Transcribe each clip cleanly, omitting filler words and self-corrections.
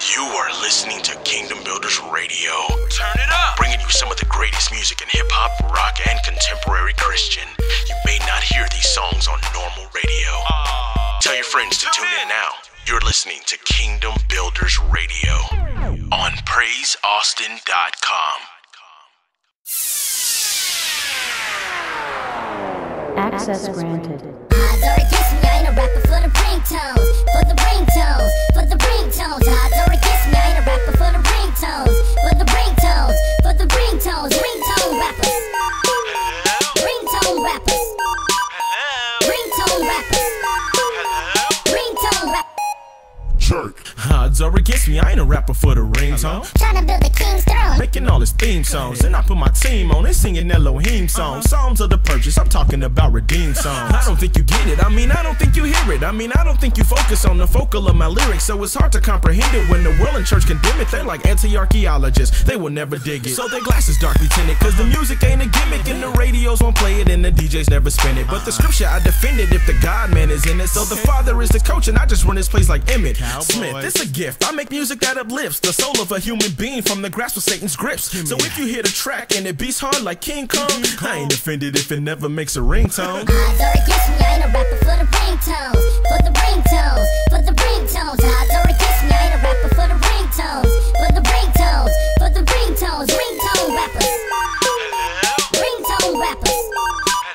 You are listening to Kingdom Builders Radio. Turn it up! Bringing you some of the greatest music in hip-hop, rock, and contemporary Christian. You may not hear these songs on normal radio. Tell your friends to tune in now. You're listening to Kingdom Builders Radio on PraiseAustin.com. Access granted. Odds are against me, I ain't a rapper for the ringtones. For the ringtones, for the ringtones. Odds are against me, I ain't a rapper for the ringtones. For the ringtones, for the ringtones. Ringtone rappers. Ringtone rappers. Ringtone rappers. Ringtone rappers. Odds are against me, I ain't a rapper for the ringtone. Tryna build the king's throne. Making all his theme songs, and I put my team on it, singing Elohim songs. Psalms of the purchase, I'm talking about redeemed songs. I don't think you get it, I don't think you hear it. I don't think you focus on the focal of my lyrics. So it's hard to comprehend it when the world and church condemn it. They're like anti-archaeologists, they will never dig it. So their glasses darkly tinted, cause the music ain't a gimmick. And the radios won't play it, and the DJs never spin it. But the scripture I defend it if the God man is in it. So the Father is the coach, and I just run this place like Emmett Smith. It's a gift, I make music that uplifts the soul of a human being from the grasp of Satan's grips. So if you hear the track and it beats hard like King Kong, I ain't offended if it never makes a ringtone. Odds are against me, I ain't a rapper for the ringtones. For the ringtones, for the ringtones. Odds are against me, I ain't a rapper for the ringtones. For the ringtones, for the ringtones. Ringtone rappers. Ringtone rappers.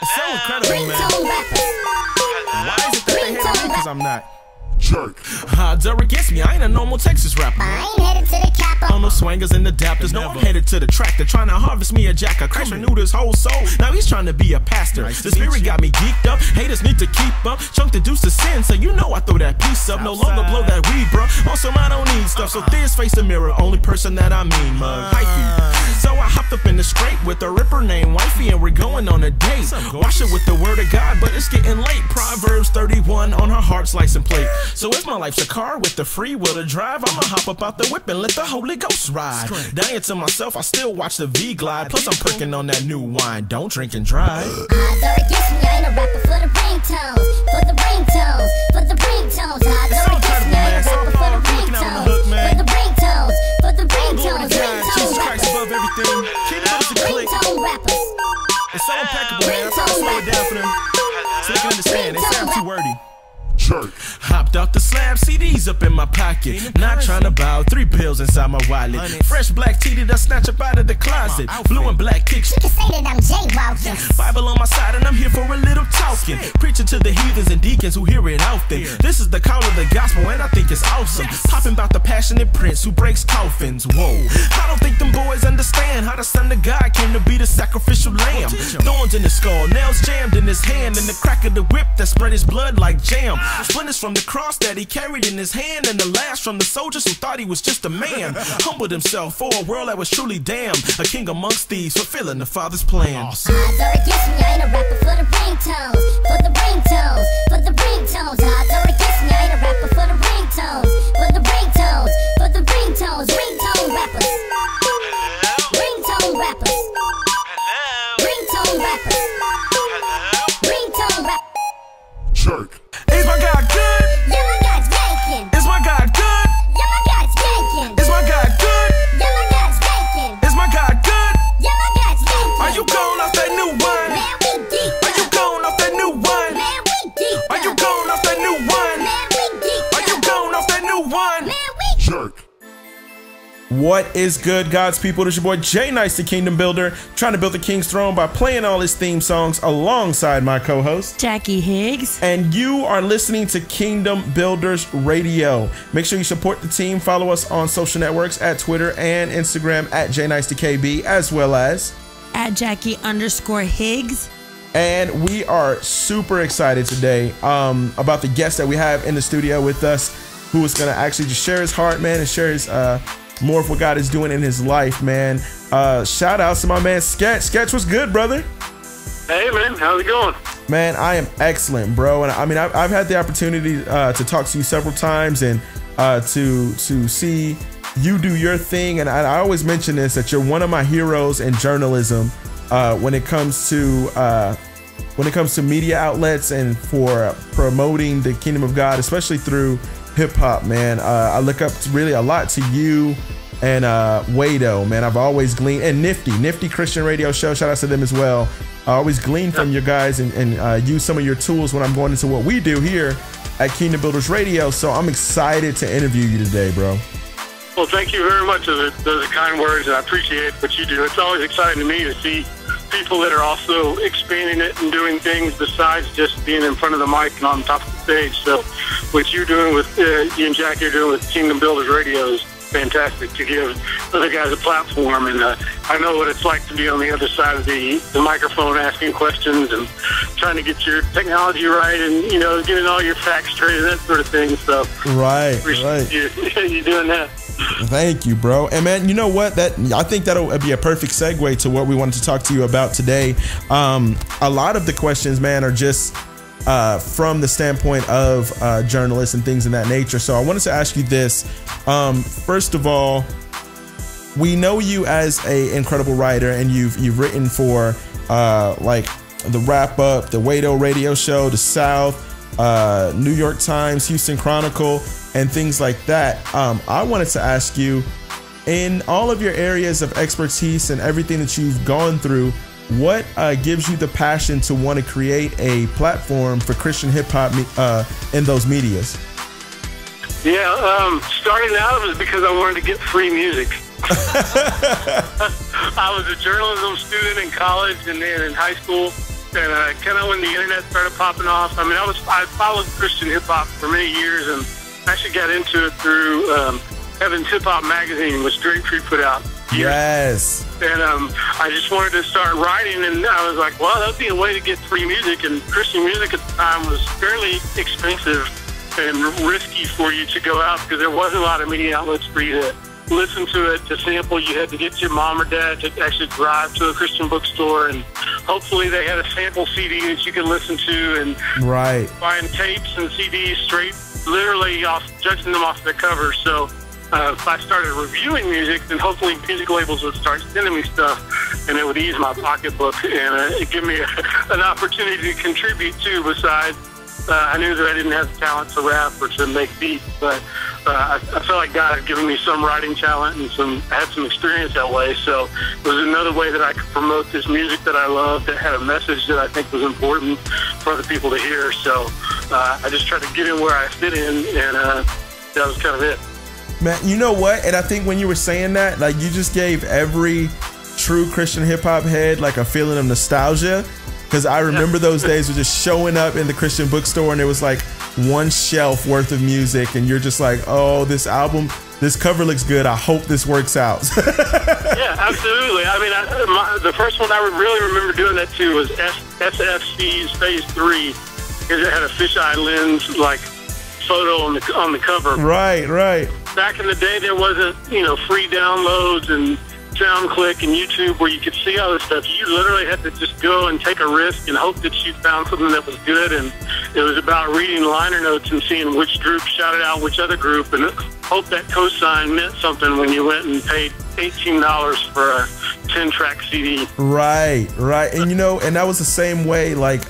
It's so incredible, man. Ringtone rappers. Why is it that they hate on me because I'm not? Jerk. Odds are against me, I ain't a normal Texas rapper. I ain't headed to the capital. On no swangers and adapters, no, I'm headed to the tractor, trying to harvest me a jacker. Christ renewed his whole soul, now he's trying to be a pastor. The spirit got me geeked up, haters need to keep up. Chunk the deuce to sin, so you know I throw that piece up. No longer blow that weed, bro. On some I don't need stuff, so this face the mirror, only person that I mean, mug. Hyphy. So I hopped up in the scrape with a ripper named Wifey, and we're going on a date. Wash it with the word of God, but it's getting late. Proverbs 31 on her heart's license plate. So if my life's a car with the free will to drive, I'ma hop up out the whip and let the Holy Ghost ride. Dying to myself, I still watch the V glide. Plus I'm perking on that new wine. Don't drink and drive. Odds are against me, I ain't a rapper for the ringtones. For the ringtones, for the ringtones. Odds are against me, I ain't a rapper for the ringtones. For the ringtones, for the ringtones. Jesus Christ above everything. Keep it up to click. Ringtone rappers. It's so impeccable, man. I'm trying to slow it down for them so they can understand. They say I'm too wordy. Hopped off the slab, CDs up in my pocket. Not trying to bow, 3 bills inside my wallet. Fresh black tee that I snatch up out of the closet. Blue and black kicks. You can say that I'm jaywalking. Bible on my side and I'm here for a little talking. Preaching to the heathens and deacons who hear it often. This is the call of the gospel and I think it's awesome. Popping about the passionate prince who breaks coffins. Whoa, I don't think them boys understand how the son of God came to be the sacrificial lamb. Thorns in his skull, nails jammed in his hand, and the crack of the whip that spread his blood like jam. Splinters from the cross that he carried in his hand, and the last from the soldiers who thought he was just a man. Humbled himself for a world that was truly damned. A king amongst thieves, fulfilling the Father's plan. Odds are against me, I ain't a rapper for the ringtones. For the ringtones, for the ringtones. Odds are against me, I ain't a rapper for the ringtones. For the ringtones, for the ringtones. Ringtone rappers. Ringtone rappers. Ringtone rappers. Ringtone rappers. Jerk. Is my God good? Yeah, my God's yanking. Is my God good? Yeah, my God's yanking. Is my God good? Yeah, my God's yanking. Is my God good? Yeah, my God's yanking. Are you going off that new wine? Man, we deep. Are you going off that new wine? Man, we deep. Are you going off that new wine? Man, we deep. Are you going off that new wine? Man, we Jerk. What is good, God's people? This is your boy Jay Nice, the Kingdom Builder, trying to build the King's throne by playing all his theme songs alongside my co-host Jackie Higgs. And you are listening to Kingdom Builders Radio. Make sure you support the team. Follow us on social networks at Twitter and Instagram at JNiceToKB, as well as At Jackie_Higgs. And we are super excited today about the guest that we have in the studio with us, who is going to actually just share his heart, man, and share his more of what God is doing in his life, man. Shout out to my man Sketch. Sketch, what's good, brother? Hey, man, how's it going? Man, I am excellent, bro. And I mean, I've had the opportunity to talk to you several times and to see you do your thing. And I always mention this, that you're one of my heroes in journalism when it comes to media outlets and for promoting the kingdom of God, especially through hip hop, man. I look up really a lot to you and Wado, man. I've always gleaned, and Nifty Christian Radio Show. Shout out to them as well. I always glean from you guys and use some of your tools when I'm going into what we do here at Kingdom Builders Radio. So I'm excited to interview you today, bro. Well, thank you very much. Those are kind words, and I appreciate what you do. It's always exciting to me to see people that are also expanding it and doing things besides just being in front of the mic and on top of the stage. So what you're doing with, you and Jackie are doing with Kingdom Builders Radio is fantastic, to give other guys a platform. And I know what it's like to be on the other side of the microphone asking questions and trying to get your technology right and, you know, getting all your facts straight and that sort of thing. So right. you doing that. Thank you, bro. And man, you know what? I think that'll be a perfect segue to what we wanted to talk to you about today. A lot of the questions, man, are just from the standpoint of journalists and things in that nature. So I wanted to ask you this. First of all, we know you as an incredible writer, and you've written for like the Wrap Up, the Wado Radio Show, the South, New York Times, Houston Chronicle, and things like that. I wanted to ask you, in all of your areas of expertise and everything that you've gone through, what gives you the passion to want to create a platform for Christian hip hop in those medias? Yeah, starting out it was because I wanted to get free music. I was a journalism student in college and then in high school, and kind of when the internet started popping off. I mean, I followed Christian hip hop for many years, and actually got into it through Heaven's Hip Hop magazine, which Drake put out. Yes. And I just wanted to start writing, and I was like, well, that would be a way to get free music. And Christian music at the time was fairly expensive and risky for you to go out because there wasn't a lot of media outlets for you to listen to it, to sample. You had to get your mom or dad to actually drive to a Christian bookstore, and hopefully they had a sample CD that you could listen to, and right, buying tapes and CDs straight, literally judging them off the cover. So if I started reviewing music, then hopefully music labels would start sending me stuff, and it would ease my pocketbook and it'd give me an opportunity to contribute too. Besides, I knew that I didn't have the talent to rap or to make beats, but I felt like God had given me some writing talent and I had some experience that way. So it was another way that I could promote this music that I love, that had a message that I think was important for other people to hear. So I just tried to get in where I fit in, and that was kind of it. Man, you know what? And I think when you were saying that, like, you just gave every true Christian hip hop head like a feeling of nostalgia. Because I remember those days of just showing up in the Christian bookstore and there was like one shelf worth of music, and you're just like, oh, this album, this cover looks good. I hope this works out. Yeah, absolutely. I mean, the first one I really remember doing that to was SFC's Phase 3, because it had a fisheye lens like photo on the cover. Right. Back in the day, there wasn't, free downloads and SoundClick and YouTube where you could see all this stuff. You literally had to just go and take a risk and hope that you found something that was good. And it was about reading liner notes and seeing which group shouted out which other group, and hope that cosign meant something when you went and paid $18 for a 10-track CD. Right. And and that was the same way, like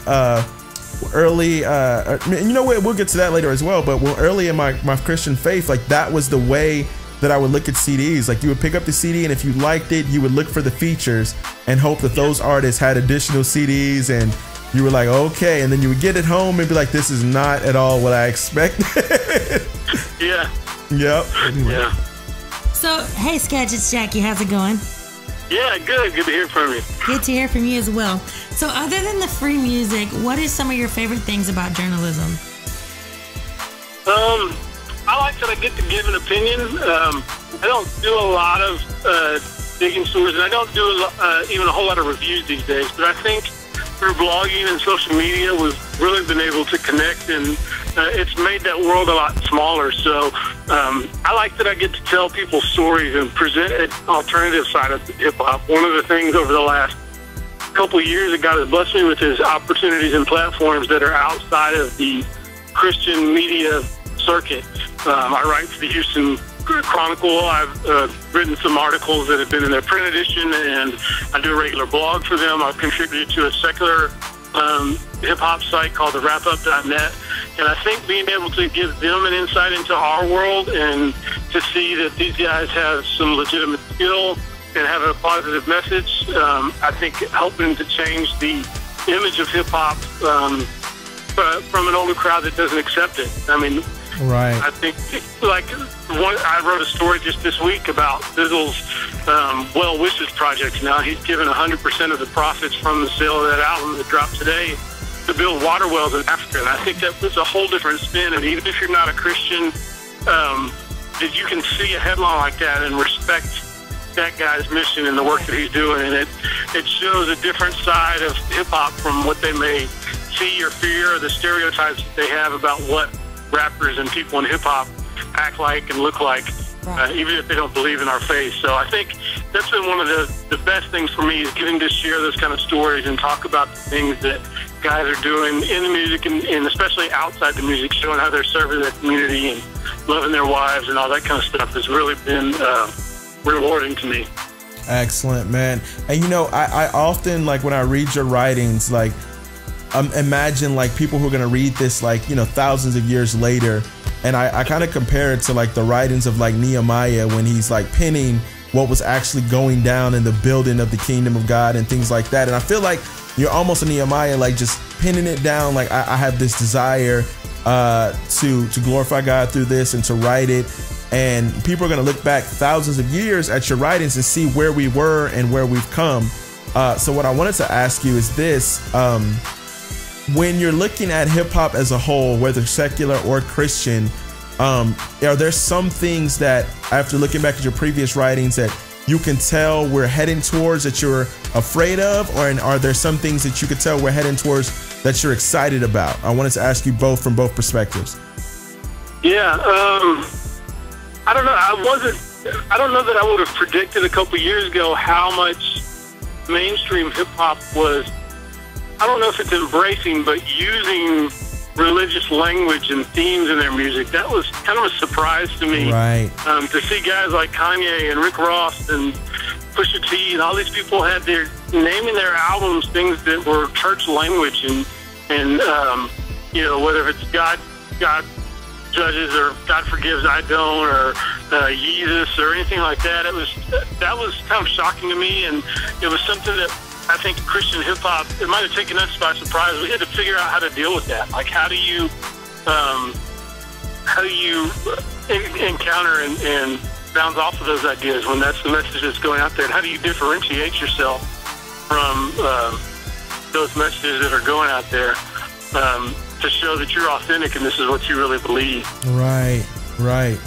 early, we'll get to that later as well, but early in my Christian faith, like, that was the way that I would look at CDs. Like, you would pick up the CD, and if you liked it, you would look for the features and hope that those artists had additional CDs, and you were like, okay, and then you would get it home and be like, this is not at all what I expected. Yeah. Yep. Yeah. So, hey, Sketch, it's Jackie. How's it going? Yeah, good. Good to hear from you. Good to hear from you as well. So, other than the free music, what are some of your favorite things about journalism? I like that I get to give an opinion. I don't do a lot of digging stories, and I don't do even a whole lot of reviews these days. But I think through blogging and social media, we've really been able to connect, and it's made that world a lot smaller. So I like that I get to tell people stories and present an alternative side of hip-hop. One of the things over the last couple of years that God has blessed me with is opportunities and platforms that are outside of the Christian media circuit. I write for the Houston Chronicle. I've written some articles that have been in their print edition, and I do a regular blog for them. I've contributed to a secular hip-hop site called the WrapUp.net, And I think being able to give them an insight into our world and to see that these guys have some legitimate skill and have a positive message, I think helping to change the image of hip-hop from an older crowd that doesn't accept it. I mean, right. I think, like, I wrote a story just this week about Bizzle's Well Wishes project. Now he's given 100% of the profits from the sale of that album that dropped today to build water wells in Africa. And I think that puts a whole different spin. And even if you're not a Christian, that you can see a headline like that and respect that guy's mission and the work that he's doing. And it shows a different side of hip-hop from what they may see or fear, or the stereotypes that they have about what rappers and people in hip-hop act like and look like, even if they don't believe in our faith. So I think that's been one of the best things for me, is getting to share those kind of stories and talk about the things that guys are doing in the music and especially outside the music, showing how they're serving their community and loving their wives and all that kind of stuff has really been rewarding to me. Excellent, man. And you know, I often, like, when I read your writings, like, imagine like people who are gonna read this, like, you know, thousands of years later, and I kind of compare it to like the writings of like Nehemiah, when he's like penning what was actually going down in the building of the kingdom of God and things like that. And I feel like you're almost a Nehemiah, like just penning it down, like I have this desire to glorify God through this and to write it. And people are going to look back thousands of years at your writings and see where we were and where we've come. So what I wanted to ask you is this: when you're looking at hip hop as a whole, whether secular or Christian, are there some things that, after looking back at your previous writings, that you can tell we're heading towards that you're afraid of, or are there some things that you could tell we're heading towards that you're excited about? I wanted to ask you both from both perspectives. Yeah, I don't know. I don't know that I would have predicted a couple years ago how much mainstream hip hop was. I don't know if it's embracing, but using religious language and themes in their music. That was kind of a surprise to me. Right. To see guys like Kanye and Rick Ross and Pusha T and all these people had their naming their albums things that were church language and you know, whether it's God judges or God forgives, I don't, or Jesus or anything like that. That was kind of shocking to me, and it was something that I think Christian hip hop, it might have taken us by surprise. We had to figure out how to deal with that. Like, how do you encounter and bounce off of those ideas when that's the message that's going out there? And how do you differentiate yourself from those messages that are going out there to show that you're authentic and this is what you really believe? Right, right.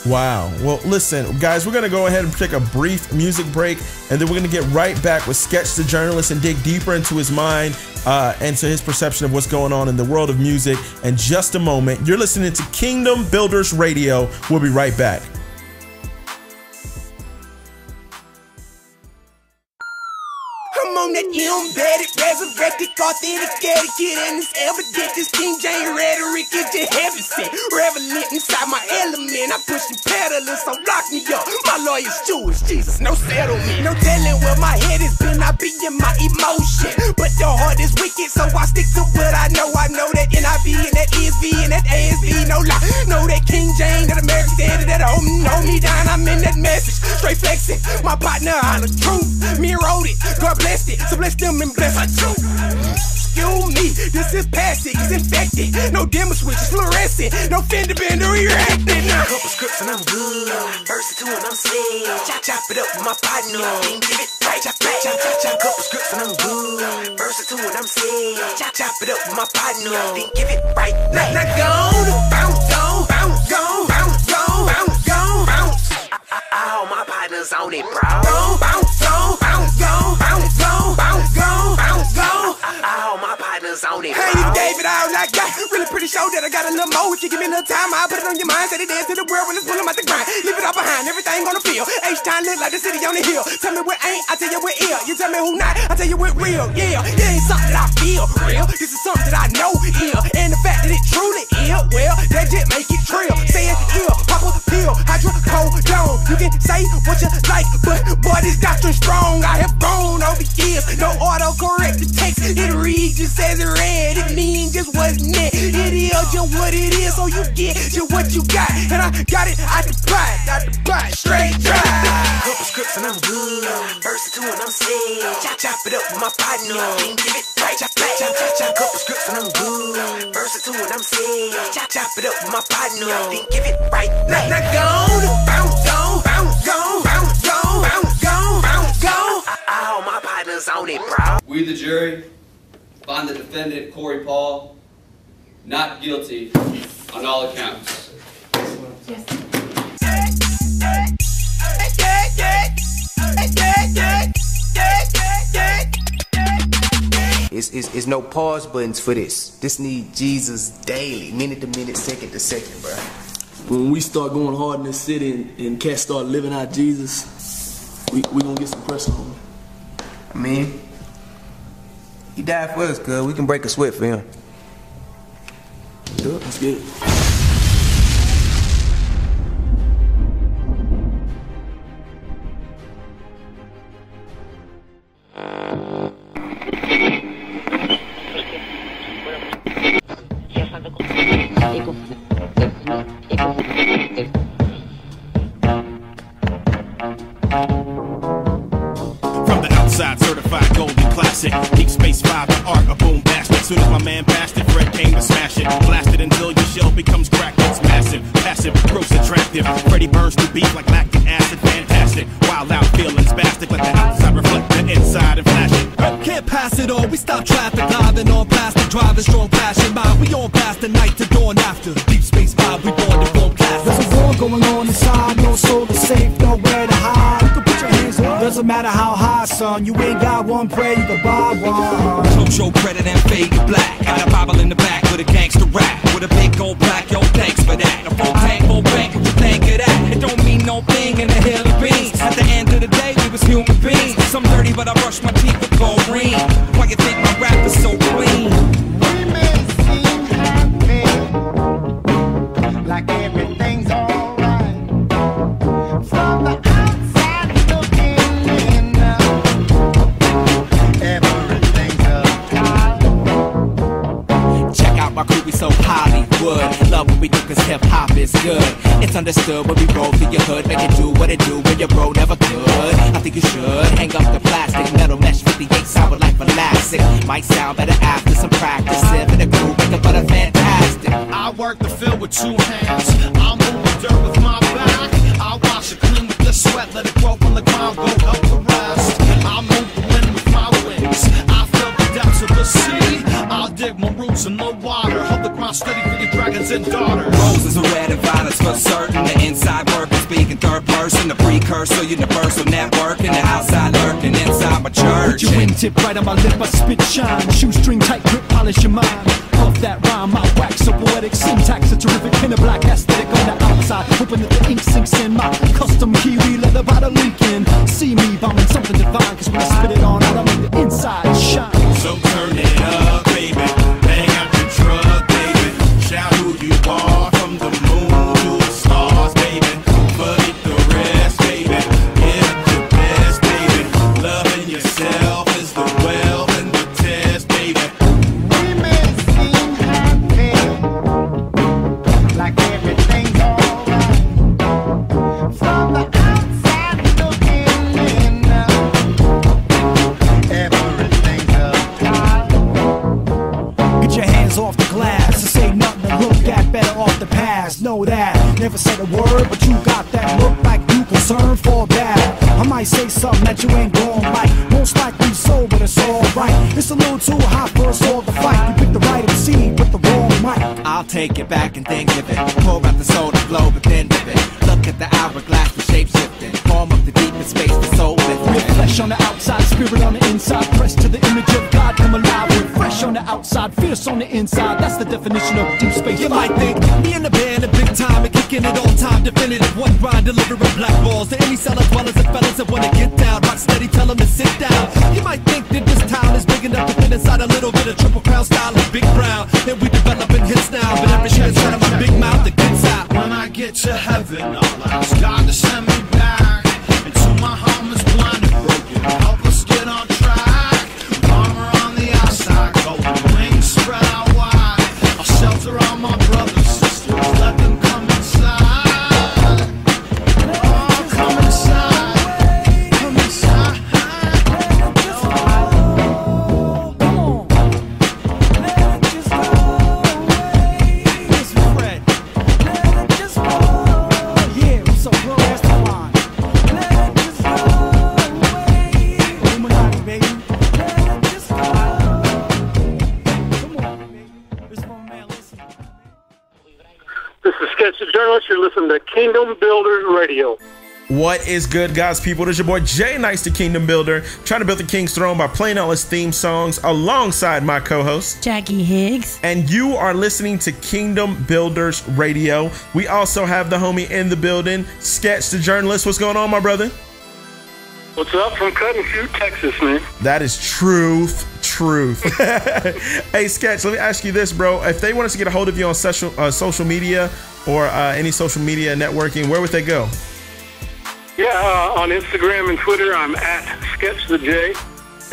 Wow. Well, listen, guys, we're going to go ahead and take a brief music break, and then we're going to get right back with Sketch the Journalist and dig deeper into his mind and to his perception of what's going on in the world of music in just a moment. You're listening to Kingdom Builders Radio. We'll be right back. I'm on that embedded, resurrected, authenticated, kid, and it's evident this King James rhetoric is just heavy set. Revelant inside my element, I'm pushing pedalers, so lock me up. My lawyer's Jewish, Jesus, no settlement. No telling where my head has been, I be in my emotion. But the heart is wicked, so I stick to what I know. I know that NIV and that ESV and that ASV, no lie. Know that King James, that American Standard, that hold me down, I'm in that message. Straight flexing, my partner, I the truth. Me wrote it, God blessed it, so bless them and bless our truth. Excuse me, this is passive, it's infected. No demo switches, fluorescent. No fender bender, reacting. Couple scripts and I'm good. Verse 2 and I'm sick. Chop it up with my partner. Then give it right. Chop. Couple scripts and I'm good. Verse 2 and I'm sick. Chop it up with my partner. Then give it right. Now go, bounce, all my partners on it, bro. Bounce, all my partners on it, bro. Hey, it's David, all I got. Really pretty sure that I got a little more. If you give me a little time, I'll put it on your mind. Say they dance to the world when it's pulling out the grind. Leave it all behind, everything on the field. H-Town look like the city on the hill. Tell me what ain't, I tell you what ill. You tell me who not, I tell you what real. Yeah, it ain't something that I feel real. This is something that I know ill. And the fact that it truly ill, well, that just make it trill. Say it's ill, pop a pill, hydrocodone. You can say what you like, but boy, this doctrine strong. I have grown over years. No autocorrect the text. It reads just as it read. It means just what wasn't it. It is just what it is, so you get just what you got. And I got it out the pot, straight drive. Couple scripts and I'm good. Verse 2 and I'm sick. Chop it up with my partner. Then give it right. Chop. Couple scripts and I'm good. Verse 2 and I'm sick. Chop it up with my partner. Then give it right. Now gone, bounce on, bounce on, bounce on, bounce on, bounce on. All my partners on it, bro. We, the jury, find the defendant, Corey Paul, not guilty on all accounts. It's no pause buttons for this. This need Jesus daily, minute to minute, second to second, bro. When we start going hard in this city and cats start living out Jesus, we gonna get some pressure on him. I mean, he died for us, cuz we can break a sweat for him. Let's get it. From the outside, certified golden classic. Deep Space 5, the art of boom bastard. Soon as my man passed it, Fred came to smash it. Blasted until your shell becomes cracked. It's massive, passive, gross, attractive. Freddie burns through beef like lactic acid. Fantastic, wild out feeling spastic. Let the outside reflect the inside and flash it. Can't pass it all. We stop traffic, living on plastic, driving strong passion mind. We on past the night to dawn after. Deep Space 5, we born to form classics. There's a war going on inside, no soul is safe, nowhere to hide. You can put your hands up, doesn't matter how high, son. You ain't got one prayer, you can buy one. Close your credit and fade to black. Got a Bible in the back with a gangster rap. With a big gold plaque, yo, thanks for that. A full tank, full bank, what you think of that? It don't mean no thing in the hill of beans. At the end of the day, we was human beings. Some dirty, but I brush my teeth with chlorine. Why you think my rap is so clean? We may seem happy, like everything's alright. From the outside looking in, everything's uptight. Check out my crew, we so Hollywood. Love what we do cause hip-hop is good. It's understood when we roll through your hood. Make it do what it do when your bro never could. I think you should hang up the plastic. Metal mesh 58 sound like elastic. Might sound better after some practice. If the crew make a butter fantastic. I work the field with 2 hands. I'll move the dirt with my back. I'll wash it clean with the sweat. Let it grow from the ground, go help the rest. I'll move the wind with my wings. I feel the depths of the sea. I'll dig my roots in the water. Hold the ground steady for your dragons and daughters. Roses are red and violets for certain. The inside working, speaking third person. The precursor, universal networking. The outside lurking inside my church. Put your wingtip right on my lip, I spit shine. Shoestring tight grip, polish your mind. Off that rhyme, I wax so poetic syntax. A terrific pin of black aesthetic on the outside. Hoping that the ink sinks in my custom Kiwi leather bottle leaking. See me bombing something divine, cause when I spit it on out, I make the inside shine. So turn it up, baby. Bang out your truck, baby. Shout who you are from the moon to the stars, baby. Forget the rest, baby. Get up your best, baby. Loving yourself is the wealth and the test, baby. We may seem happy, like everything's alright. From the outside looking in, everything's uptight. Get your hands off the glass. This ain't nothing to look at, better off the past. Know that. Never said a word, but you got that look like you concerned for bad. I might say something that you ain't gon' like. Most likely so, but it's alright. It's a little too hot for us all to fight. You picked the right MC with the wrong mic. I'll take it back and then give it. Pour out the soul to flow, but then dip it. Look at the hourglass, the shape shifting. Form of the deepest space, the soul lifting. With flesh on the outside, spirit on the inside. Pressed to the image of God, come alive. With fresh on the outside, fierce on the inside. That's the definition of deep space. You might think me and the band a big time and kicking it all time. Definitive one grind, delivering black balls to any seller, dwellers and fellas that wanna get down. Rock steady, tell them to sit down. You might think that this town is big enough to fit inside a little bit of Triple Crown style of Big Brown. And we developing hits now, but every shit inside of my big mouth that gets out. When I get to heaven, I'll ask God to send me back into my home is blind and broken. Help us get on track. Armor on the outside, golden wings spread out wide. listening to Kingdom Builders Radio. What is good, God's people? This is your boy Jay Nice, the Kingdom Builder, trying to build the King's throne by playing all his theme songs alongside my co-host Jackie Higgs. And you are listening to Kingdom Builders Radio. We also have the homie in the building, Sketch the journalist. What's going on, my brother? What's up from Cut and Shoot, Texas, man? That is truth. Hey, Sketch, let me ask you this, bro. If they wanted to get a hold of you on social media or any social media networking, where would they go? Yeah, on Instagram and Twitter, I'm at SketchTheJ.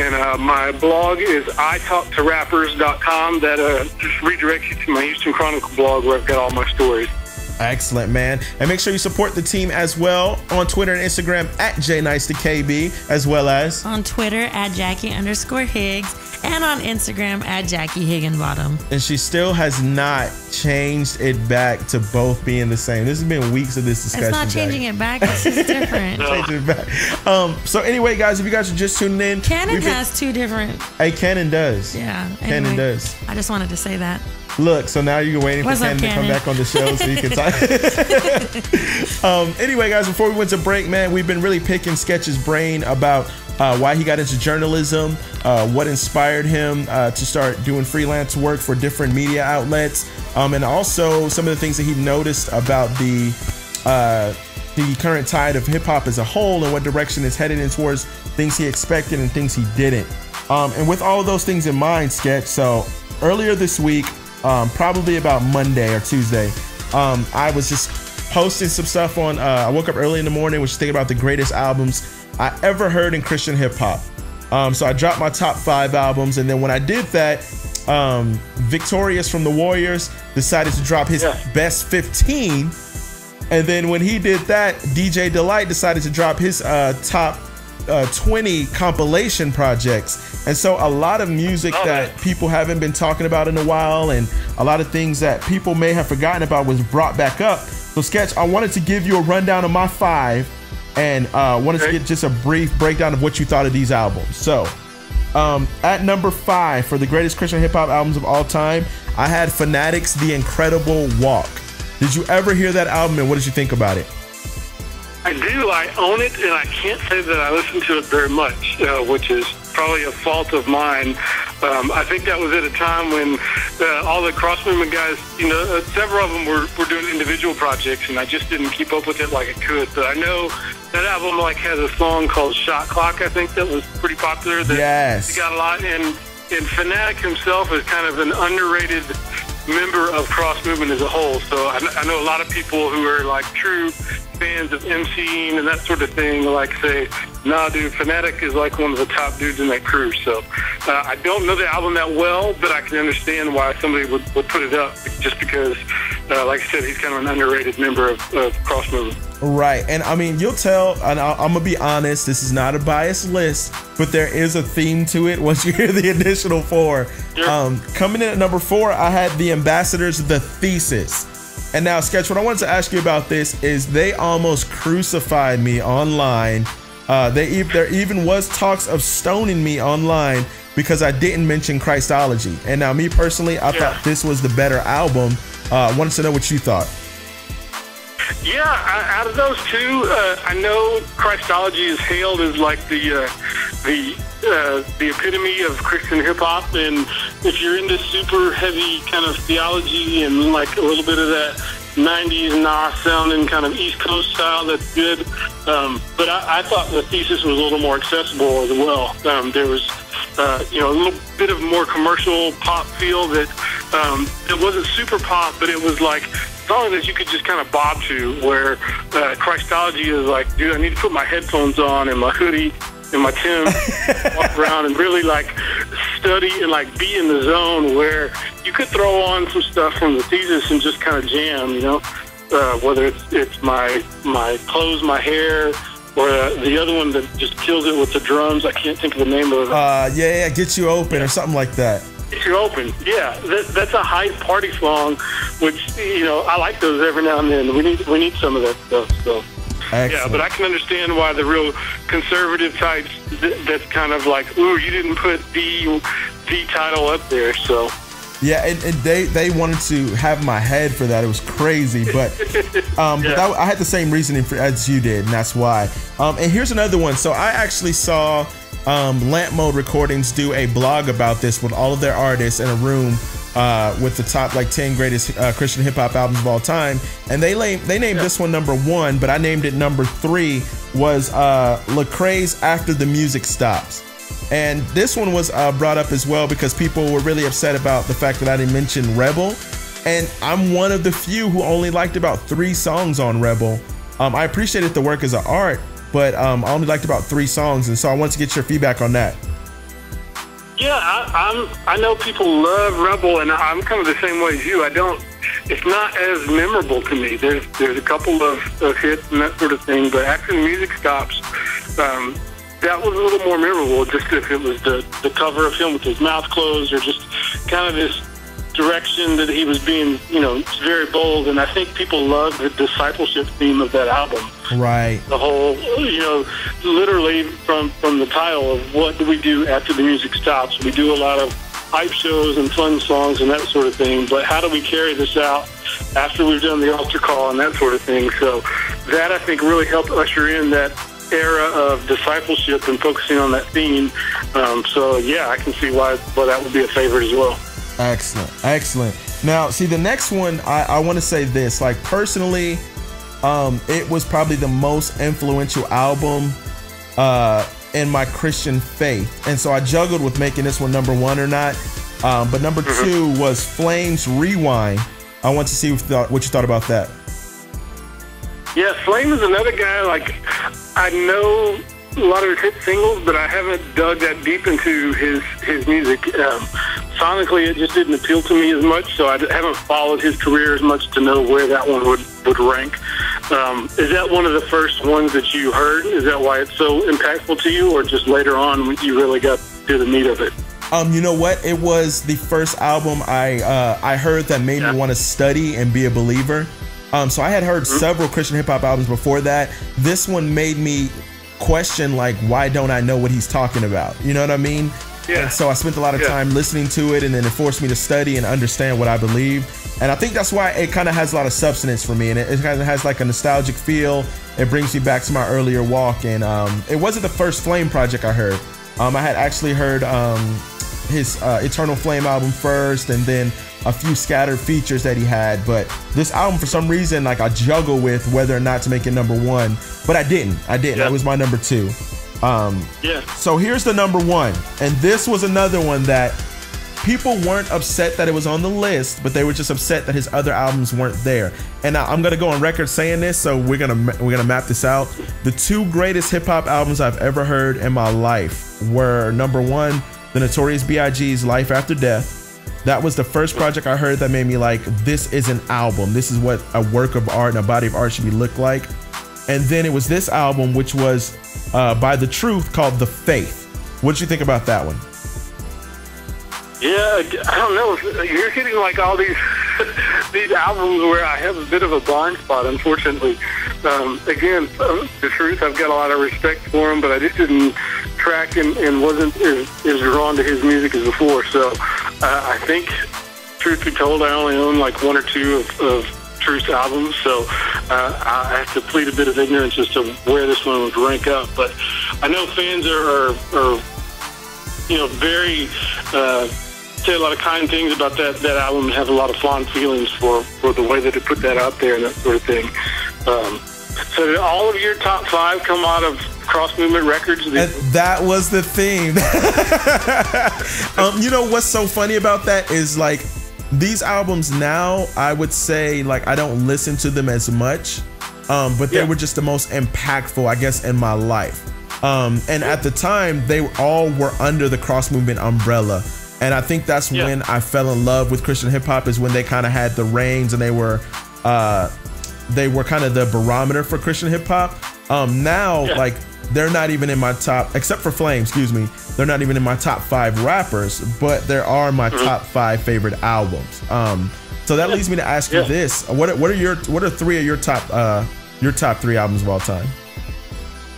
And my blog is italktorappers.com. That just redirects you to my Houston Chronicle blog where I've got all my stories. Excellent, man. And make sure you support the team as well on Twitter and Instagram at JNiceToKB, as well as on Twitter at Jackie_Higgs and on Instagram at Jackie Higginbottom. And she still has not changed it back to both being the same. This has been weeks of this discussion. It's not changing it back. It's just different. Changing it back. So anyway, guys, if you guys are just tuning in, Canon has two different. Hey, Canon does. Yeah. Canon anyway, does. I just wanted to say that. Look, so now you're waiting for Canon to come back on the show so you can talk. Anyway, guys, before we went to break, man, we've been really picking Sketch's brain about why he got into journalism, what inspired him to start doing freelance work for different media outlets, and also some of the things that he noticed about the current tide of hip-hop as a whole and what direction it's headed in towards things he expected and things he didn't. And with all of those things in mind, Sketch, so earlier this week, probably about Monday or Tuesday, I was just posting some stuff on, I woke up early in the morning, was thinking about the greatest albums I ever heard in Christian hip hop. So I dropped my top 5 albums, and then when I did that, Victorious from the Warriors decided to drop his best 15. And then when he did that, DJ Delight decided to drop his top 20 compilation projects. And so a lot of music that people haven't been talking about in a while, and a lot of things that people may have forgotten about, was brought back up. So Sketch, I wanted to give you a rundown of my 5, and wanted to get just a brief breakdown of what you thought of these albums. So at number 5 for the greatest Christian hip hop albums of all time, I had Fanatic's The Incredible Walk. Did you ever hear that album, and what did you think about it? I do. I own it, and I can't say that I listen to it very much, which is probably a fault of mine. I think that was at a time when all the cross movement guys, several of them were doing individual projects, and I just didn't keep up with it like I could. But I know that album has a song called Shot Clock, I think, that was pretty popular. That he got a lot. And Fanatic himself is kind of an underrated member of cross movement as a whole. So I know a lot of people who are true fans of MCing and that sort of thing say, nah, dude, Fanatic is one of the top dudes in that crew. So I don't know the album that well, but I can understand why somebody would put it up, just because, like I said, he's kind of an underrated member of cross movement. Right. And I mean, you'll tell, and I'm going to be honest, this is not a biased list, but there is a theme to it once you hear the additional 4. Sure. Coming in at number 4, I had The Ambassadors, The Thesis. And now, Sketch, what I wanted to ask you about this is they almost crucified me online. There even was talks of stoning me online because I didn't mention Christology. And now, me personally, I thought this was the better album. I wanted to know what you thought. Yeah, out of those two, I know Christology is hailed as the epitome of Christian hip hop, and if you're into super heavy kind of theology and a little bit of that 90s Nas sounding kind of East Coast style, that's good. But I thought The Thesis was a little more accessible as well. There was a little bit of more commercial pop feel that it wasn't super pop, but it was song that you could just kind of bob to, where Christology is dude, I need to put my headphones on and my hoodie and my Tim's, walk around and really study and be in the zone, where you could throw on some stuff from The Thesis and just kind of jam, whether it's my clothes, my hair, or the other one that just kills it with the drums. I can't think of the name of it. Get You Open or something like that. Get You Open, yeah. That's a hype party song, which I like those every now and then. We need some of that stuff. So excellent. Yeah, but I can understand why the real conservative types that's kind of ooh, you didn't put the title up there. So Yeah, and they wanted to have my head for that. It was crazy, but I had the same reasoning as you did, and that's why. And here's another one. So I actually saw Lamp Mode Recordings do a blog about this with all of their artists in a room with the top 10 greatest Christian hip hop albums of all time, and they named this one number 1, but I named it number 3. Was Lecrae's After the Music Stops. And this one was brought up as well because people were really upset about the fact that I didn't mention Rebel. And I'm one of the few who only liked about 3 songs on Rebel. I appreciated the work as an art, but I only liked about 3 songs. And so I want to get your feedback on that. Yeah, I know people love Rebel, and I'm kind of the same way as you. It's not as memorable to me. There's a couple of hits and that sort of thing, but After the Music Stops, that was a little more memorable, just if it was the cover of him with his mouth closed, or just kind of this direction that he was being, very bold. And I think people love the discipleship theme of that album. Right. The whole, literally from the title of what do we do after the music stops? We do a lot of hype shows and fun songs and that sort of thing, but how do we carry this out after we've done the altar call and that sort of thing? So that, I think, really helped usher in that era of discipleship and focusing on that theme. So yeah, I can see why that would be a favorite as well. Excellent. Now, see, the next one, I want to say this, personally, it was probably the most influential album in my Christian faith, and so I juggled with making this one number 1 or not, but number 2 was Flames Rewind. I want to see what you thought about that. Yeah, Flame is another guy, I know a lot of his hit singles, but I haven't dug that deep into his music. Sonically, it just didn't appeal to me as much, so I haven't followed his career as much to know where that one would rank. Is that one of the first ones that you heard? Is that why it's so impactful to you, or just later on when you really got to the meat of it? You know what? It was the first album I heard that made me want to study and be a believer. So I had heard several Christian hip hop albums before that. This one made me question, why don't I know what he's talking about? You know what I mean? Yeah. And so I spent a lot of time listening to it, and then it forced me to study and understand what I believe. And I think that's why it kind of has a lot of substance for me, and it kind of has a nostalgic feel. It brings me back to my earlier walk, and it wasn't the first Flame project I heard. I had actually heard his Eternal Flame album first, and then a few scattered features that he had. But this album, for some reason, I juggle with whether or not to make it number 1, but I didn't. That was my number 2. So here's the number 1, and this was another one that people weren't upset that it was on the list, but they were just upset that his other albums weren't there. And I'm gonna go on record saying this, so we're gonna map this out. The 2 greatest hip hop albums I've ever heard in my life were number 1, the Notorious B.I.G.'s Life After Death. That was the first project I heard that made me this is an album. This is what a work of art and a body of art should look like. And then it was this album, which was by The Truth, called The Faith. What did you think about that one? Yeah, I don't know. You're hitting all these these albums where I have a bit of a blind spot, unfortunately. Again, The Truth, I've got a lot of respect for him, but I just didn't track and wasn't as drawn to his music as before. So I think, truth be told, I only own 1 or 2 of Truth's albums, so I have to plead a bit of ignorance as to where this one would rank up. But I know fans are very say a lot of kind things about that album and have a lot of fond feelings for the way that it put that out there and that sort of thing. So did all of your top 5 come out of Cross Movement Records? That was the theme. You know what's so funny about that is these albums now, I would say I don't listen to them as much, but they were just the most impactful, I guess, in my life. And at the time, they all were under the Cross Movement umbrella. And I think that's when I fell in love with Christian hip hop, is when they kind of had the reins and they were kind of the barometer for Christian hip hop. Now, they're not even in my top, except for Flame, excuse me. They're not even in my top 5 rappers, but there are my top 5 favorite albums. So that leads me to ask you this: what are 3 of your top 3 albums of all time?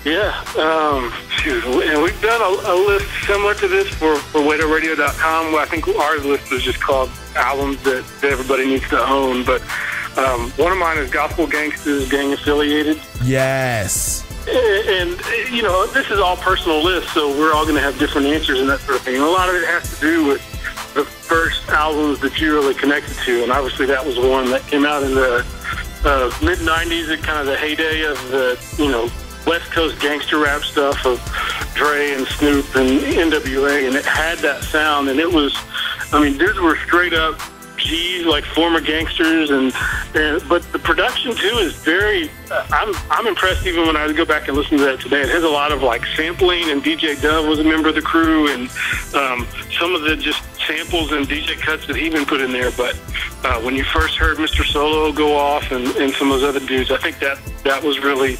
And we've done a list similar to this for WaitoRadio.com. I think our list was just called albums that everybody needs to own. But one of mine is Gospel Gangsters, Gang Affiliated. Yes. And, you know, this is all personal lists, so we're all going to have different answers and that sort of thing. And a lot of it has to do with the first albums that you really connected to. And obviously that was one that came out in the mid-'90s at kind of the heyday of the, you know, West Coast gangster rap stuff of Dre and Snoop and NWA. And it had that sound. And it was, I mean, dudes were straight up G's, like former gangsters, but the production too is very. I'm impressed even when I go back and listen to that today. It has a lot of like sampling, and DJ Dove was a member of the crew, and some of the just samples and DJ cuts that he even put in there. But when you first heard Mr. Solo go off and some of those other dudes, I think that was really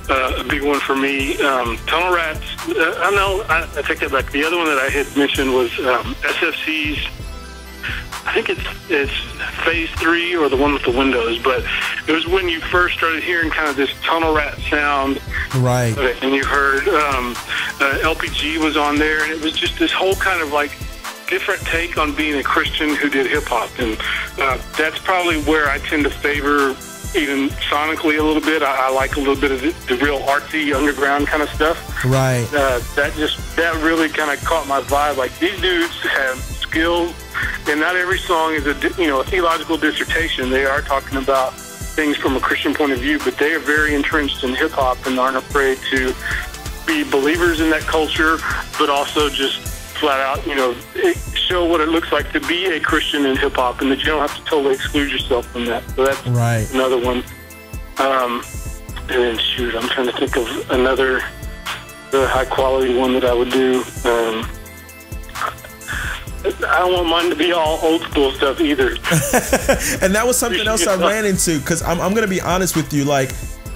a big one for me. Tunnel Rats. I take that back. The other one that I had mentioned was SFC's. I think it's Phase 3 or the one with the windows, but it was when you first started hearing kind of this Tunnel Rat sound. Right. And you heard LPG was on there, and it was just this whole kind of like different take on being a Christian who did hip-hop. And that's probably where I tend to favor, even sonically a little bit. I like a little bit of the real artsy underground kind of stuff. Right. That really kind of caught my vibe. Like, these dudes have skill, and not every song is a theological dissertation. They are talking about things from a Christian point of view, but they are very entrenched in hip hop and aren't afraid to be believers in that culture, but also just flat out, show what it looks like to be a Christian in hip hop, and that you don't have to totally exclude yourself from that. So that's another one. And then shoot, I'm trying to think of another high quality one that I would do. I don't want mine to be all old school stuff either. And that was something else I ran into, because I'm going to be honest with you, like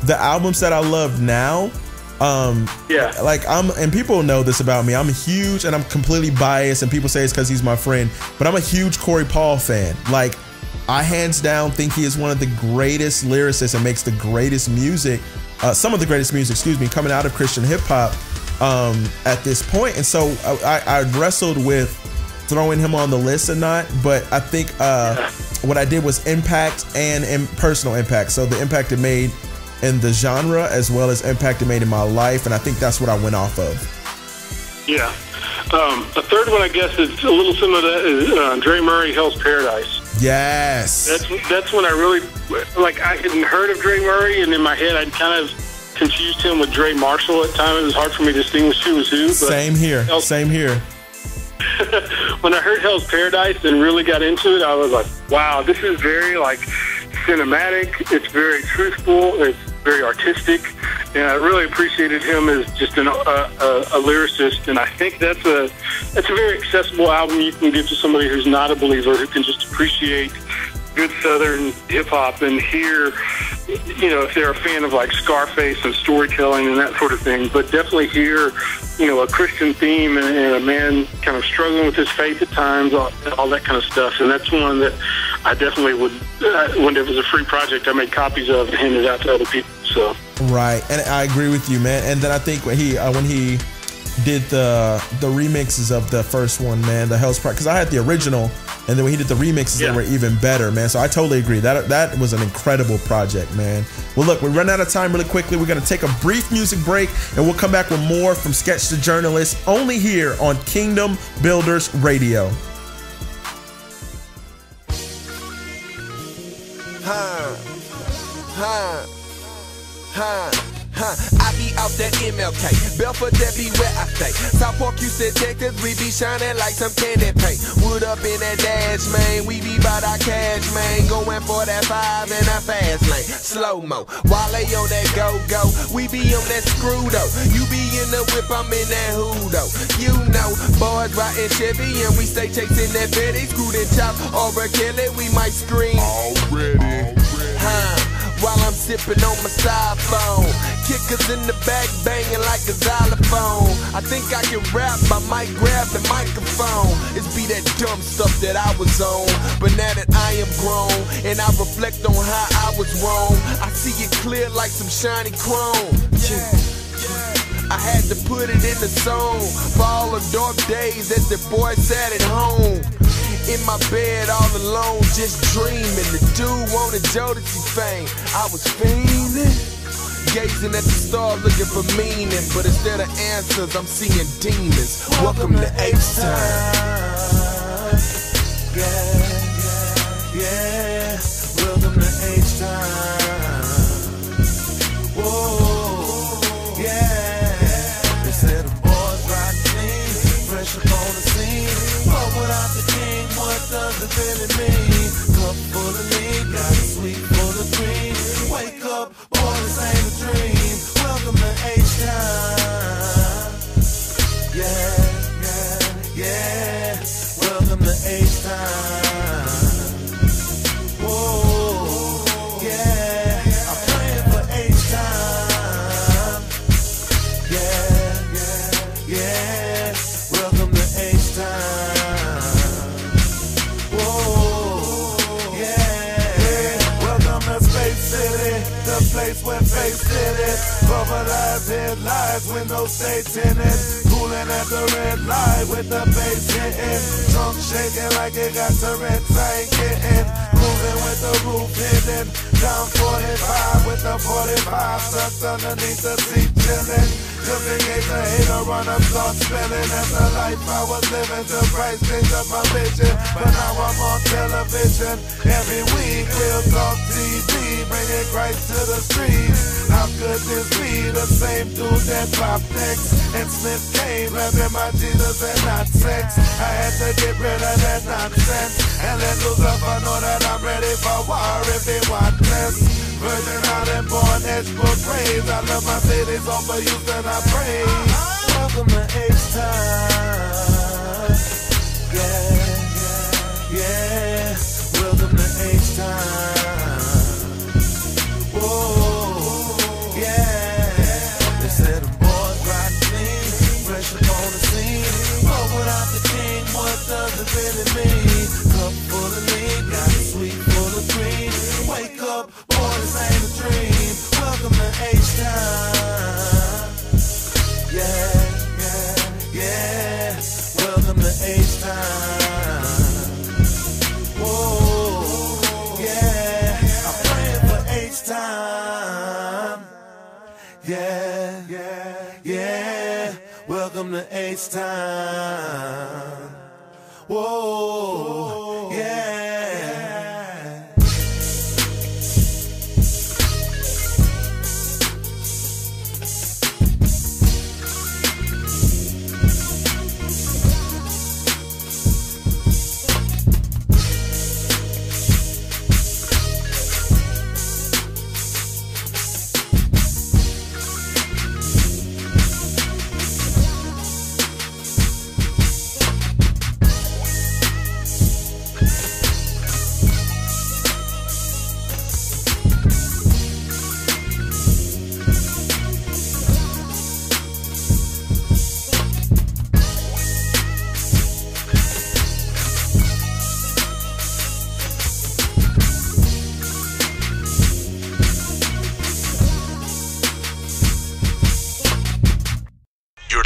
the albums that I love now, and people know this about me, I'm huge, and I'm completely biased, and people say it's because he's my friend, but I'm a huge Corey Paul fan. Like, I hands down think he is one of the greatest lyricists and makes the greatest music, some of the greatest music, coming out of Christian hip hop at this point. And so I wrestled with throwing him on the list or not, but I think what I did was impact and personal impact. So the impact it made in the genre as well as impact it made in my life, and I think that's what I went off of. Yeah. A third one, I guess, is a little similar to that, is Dre Murray, Hell's Paradise. Yes. That's when I really, like, I hadn't heard of Dre Murray, and in my head I'd kind of confused him with Dre Marshall at times. It was hard for me to distinguish who was who. But Same here. When I heard Hell's Paradise and really got into it, I was like, wow, this is very, like, cinematic. It's very truthful. It's very artistic. And I really appreciated him as just a lyricist. And I think that's a very accessible album you can give to somebody who's not a believer, who can just appreciate good Southern hip-hop and hear, if they're a fan of, like, Scarface and storytelling and that sort of thing, but definitely hear, a Christian theme and a man kind of struggling with his faith at times, all that kind of stuff. And that's one that I definitely would, when it was a free project, I made copies of and handed out to other people. So right, and I agree with you, man. And then I think when he did the remixes of the first one, man, the Hell's Paradise, because I had the original, and then when he did the remixes, they were even better, man. So I totally agree. That was an incredible project, man. Well, look, we run out of time really quickly. We're going to take a brief music break, and we'll come back with more from Sketch the Journalist, only here on Kingdom Builders Radio. I be out that MLK, Belfort, that be where I stay. South Park, Houston, Texas, we be shining like some candy paint. Wood up in that dash, man, we be bout our cash, man. Going for that 5 in a fast lane, slow-mo. Wale on that go-go, we be on that screw though. You be in the whip, I'm in that hood-o. You know, boys riding Chevy and we stay chasing that Betty. Screwed and chop or a kill it, we might scream already. While I'm sipping on my styrofoam, kickers in the back banging like a xylophone. I think I can rap, I might grab the microphone. It's be that dumb stuff that I was on, but now that I am grown and I reflect on how I was wrong, I see it clear like some shiny chrome. I had to put it in the song for all the dark days that the boy sat at home. In my bed all alone, just dreaming. The dude wanted Jodeci fame. I was fiending, gazing at the stars looking for meaning. But instead of answers, I'm seeing demons. Welcome to H-Time. Yeah, welcome to H-Time. Whoa, yeah. They said the boys rock clean, fresh up on the scene. But without the king, what does it really mean? Cup full of lean, got a sweet full of cream. Wake up, boy, this ain't a dream. Welcome to H-Time. Yeah. Welcome to H-Time. Whoa, yeah. I'm praying for H-Time. Yeah. Welcome to H-Time. Whoa, yeah. Welcome to Space City, the place where faith did it. Pulverized headlights, windows stay tinted. Cooling at the red light with the bass hitting. Trunk shaking like it got Tourette's, I ain't kidding. Moving with the roof hidden. Down 45 with the 45 tucked underneath the seat chilling. Just in case a hater run up, start spilling. That's the life I was living till Christ changed up my vision. But now I'm on television every week. Real Talk TV, bringing Christ to the streets. How could this be the same dude that popped X and Smith Kane, rapping my Jesus and not sex? I had to get rid of that nonsense and let loose up. I know that I'm ready for war if they want less. Virgin out and born, Edgebrook praise. I love my cities, over Houston I praise. Welcome to H-Time. Yeah. Welcome to H-Time. Whoa, yeah. They said the boys rock clean, fresh up on the scene. But without the king, what does it really mean? Cup full of lean, got a sweet full of cream. Wake up, boy, this ain't a dream. Welcome to H-Time. Yeah. Welcome to H-Time. Whoa, yeah. I'm praying for H-Time. Yeah. Welcome to H-Time. Whoa, yeah.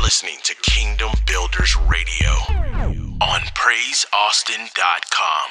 Listening to Kingdom Builders Radio on PraiseAustin.com.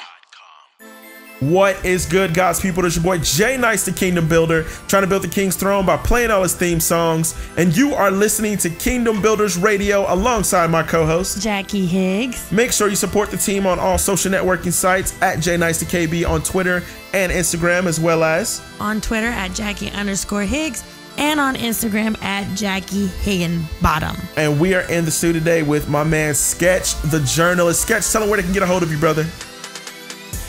What is good, God's people? It's your boy Jay Nice, the Kingdom Builder, trying to build the King's throne by playing all his theme songs. And you are listening to Kingdom Builders Radio alongside my co-host Jackie Higgs. Make sure you support the team on all social networking sites at JNiceToKB on Twitter and Instagram, as well as on Twitter at Jackie_Higgs. And on Instagram at Jackie Higginbottom. And we are in the studio today with my man Sketch, the journalist. Sketch, tell them where they can get a hold of you, brother.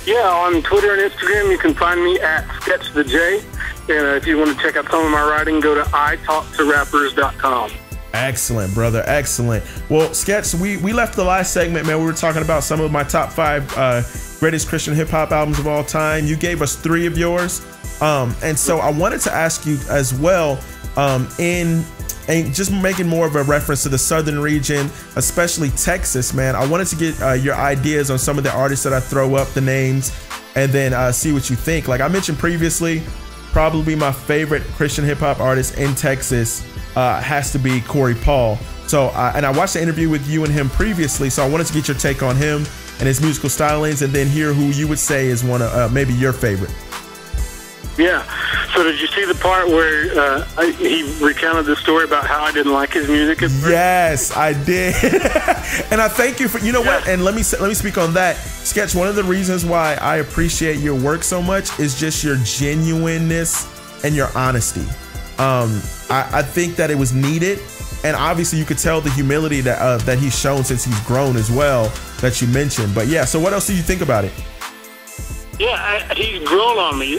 Yeah, on Twitter and Instagram, you can find me at SketchTheJ. And if you want to check out some of my writing, go to italktorappers.com. Excellent, brother. Excellent. Well, Sketch, we left the last segment, man. We were talking about some of my top 5 greatest Christian hip hop albums of all time. You gave us 3 of yours. And so I wanted to ask you as well, in just making more of a reference to the southern region, especially Texas, man. I wanted to get your ideas on some of the artists that I throw up the names and then see what you think. Like I mentioned previously, probably my favorite Christian hip hop artist in Texas has to be Corey Paul. So, and I watched the interview with you and him previously, so I wanted to get your take on him. and his musical stylings, and then hear who you would say is one of maybe your favorite. Yeah. So did you see the part where he recounted the story about how I didn't like his music at first? Yes, I did. And I thank you for, you know what? And let me speak on that. Sketch, one of the reasons why I appreciate your work so much is just your genuineness and your honesty. I think that it was needed, and obviously you could tell the humility that he's shown since he's grown as well, that you mentioned. But yeah, so what else do you think about it? Yeah, he's grown on me.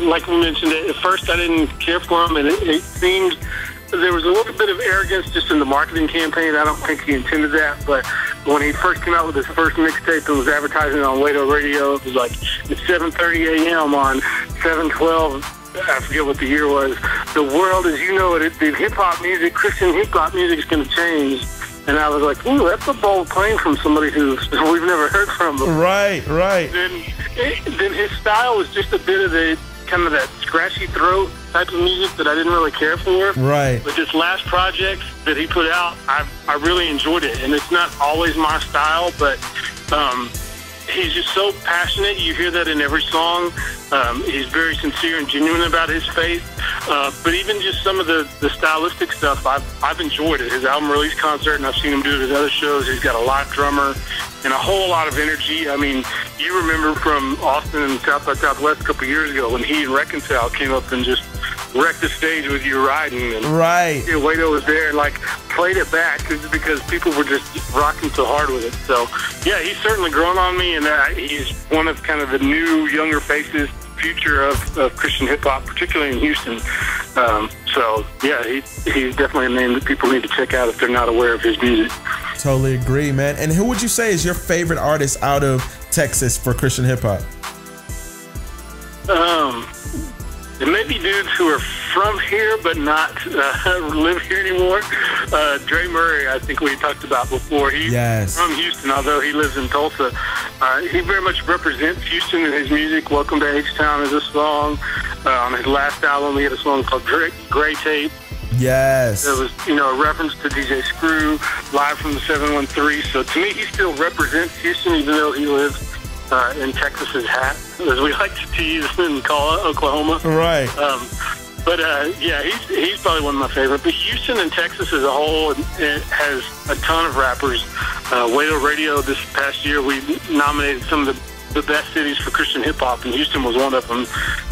Like we mentioned, at first I didn't care for him, and it seemed there was a little bit of arrogance just in the marketing campaign. I don't think he intended that, but when he first came out with his first mixtape and was advertising on Wado Radio, it was like at 7:30 a.m. on 7/12. I forget what the year was. The world as you know it, the hip-hop music, Christian hip-hop music is going to change. And I was like, ooh, that's a bold claim from somebody who we've never heard from before. Right. Then his style was just a bit of the kind of that scratchy throat type of music that I didn't really care for. Right. But this last project that he put out, I really enjoyed it. And it's not always my style, but he's just so passionate. You hear that in every song. He's very sincere and genuine about his faith. But even just some of the stylistic stuff, I've enjoyed it. His album release concert, and I've seen him do it at other shows. He's got a live drummer and a whole lot of energy. I mean, you remember from Austin and South by Southwest a couple years ago when he and Reconcile came up and just wrecked the stage with You Riding. And right. Wado was there and like played it back because people were just rocking so hard with it. So yeah, he's certainly grown on me, and he's one of kind of the new younger faces, future of Christian hip hop, particularly in Houston. So yeah, he's definitely a name that people need to check out if they're not aware of his music. Totally agree, man. And who would you say is your favorite artist out of Texas for Christian hip hop? It may be dudes who are from here but not live here anymore. Dre Murray, I think we talked about before. He's from Houston, although he lives in Tulsa. He very much represents Houston in his music. Welcome to H-Town is a song. On his last album, he had a song called Gray Tape. Yes. It was, a reference to DJ Screw, live from the 713. So to me, he still represents Houston, even though he lives in Texas's hat, as we like to tease and call it, Oklahoma. Right. But yeah, he's probably one of my favorite. But Houston and Texas as a whole, it has a ton of rappers. Wado Radio this past year, we nominated some of the best cities for Christian hip hop, and Houston was one of them.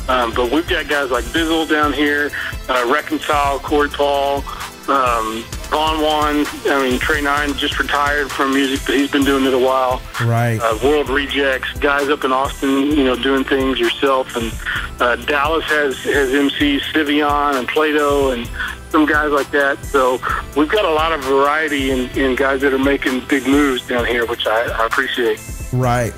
But we've got guys like Bizzle down here, Reconcile, Corey Paul, Von Juan. I mean, Trey Nine just retired from music, but he's been doing it a while. Right. World Rejects, guys up in Austin, doing things yourself. And Dallas has MCs, Sivion and Plato and some guys like that. So we've got a lot of variety in guys that are making big moves down here, which I appreciate. Right.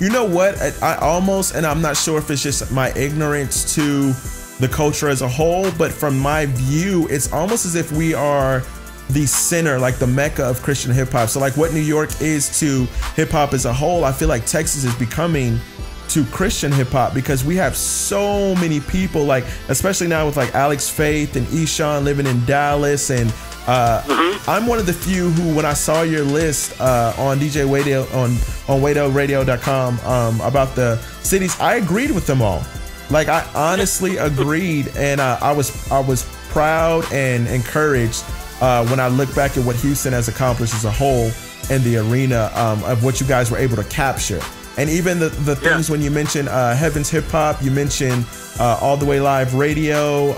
You know what? I almost, and I'm not sure if it's just my ignorance to the culture as a whole, but from my view, it's almost as if we are the center, like the mecca of Christian hip hop. So like what New York is to hip hop as a whole, I feel like Texas is becoming to Christian hip hop, because we have so many people, like especially now with like Alex Faith and Eshawn living in Dallas, and I'm one of the few who, when I saw your list on DJ Wado on WadoRadio.com about the cities, I agreed with them all. Like I honestly agreed, and I was proud and encouraged when I look back at what Houston has accomplished as a whole in the arena of what you guys were able to capture. And even the things when you mentioned Heaven's Hip Hop, you mentioned All the Way Live Radio,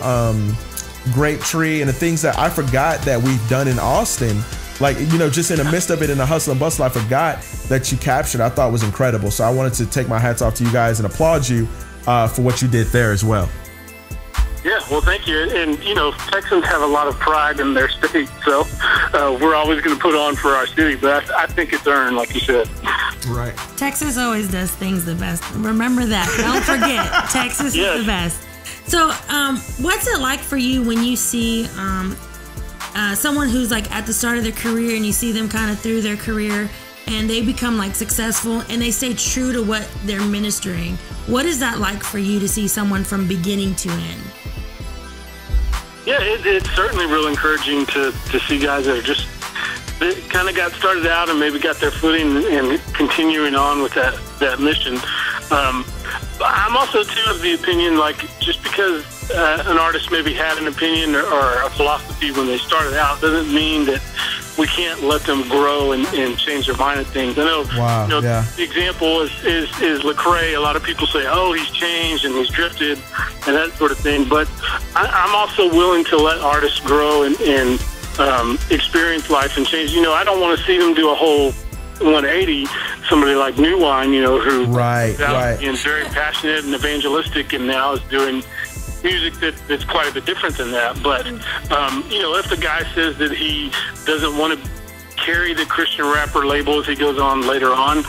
Grape Tree, and the things that I forgot that we've done in Austin. Like, just in the midst of it, in the hustle and bustle, I forgot that you captured. I thought was incredible. So I wanted to take my hats off to you guys and applaud you for what you did there as well. Yeah, well, thank you. And, Texans have a lot of pride in their state, so we're always going to put on for our city. But I think it's earned, like you said. Right. Texas always does things the best. Remember that. Don't forget, Texas is the best. So what's it like for you when you see someone who's like at the start of their career, and you see them kind of through their career, and they become like successful and they stay true to what they're ministering? What is that like for you to see someone from beginning to end? Yeah, it's certainly real encouraging to see guys that are just kind of got started out and maybe got their footing and continuing on with that mission. I'm also, too, of the opinion, like, just because an artist maybe had an opinion or a philosophy when they started out doesn't mean that we can't let them grow and change their mind on things. I know, the example is Lecrae. A lot of people say, oh, he's changed and he's drifted and that sort of thing. But I'm also willing to let artists grow and experience life and change. You know, I don't want to see them do a whole 180. Somebody like New Wine, you know, who being very passionate and evangelistic, and now is doing music that's quite a bit different than that. But you know, if the guy says that he doesn't want to carry the Christian rapper label as he goes on later on,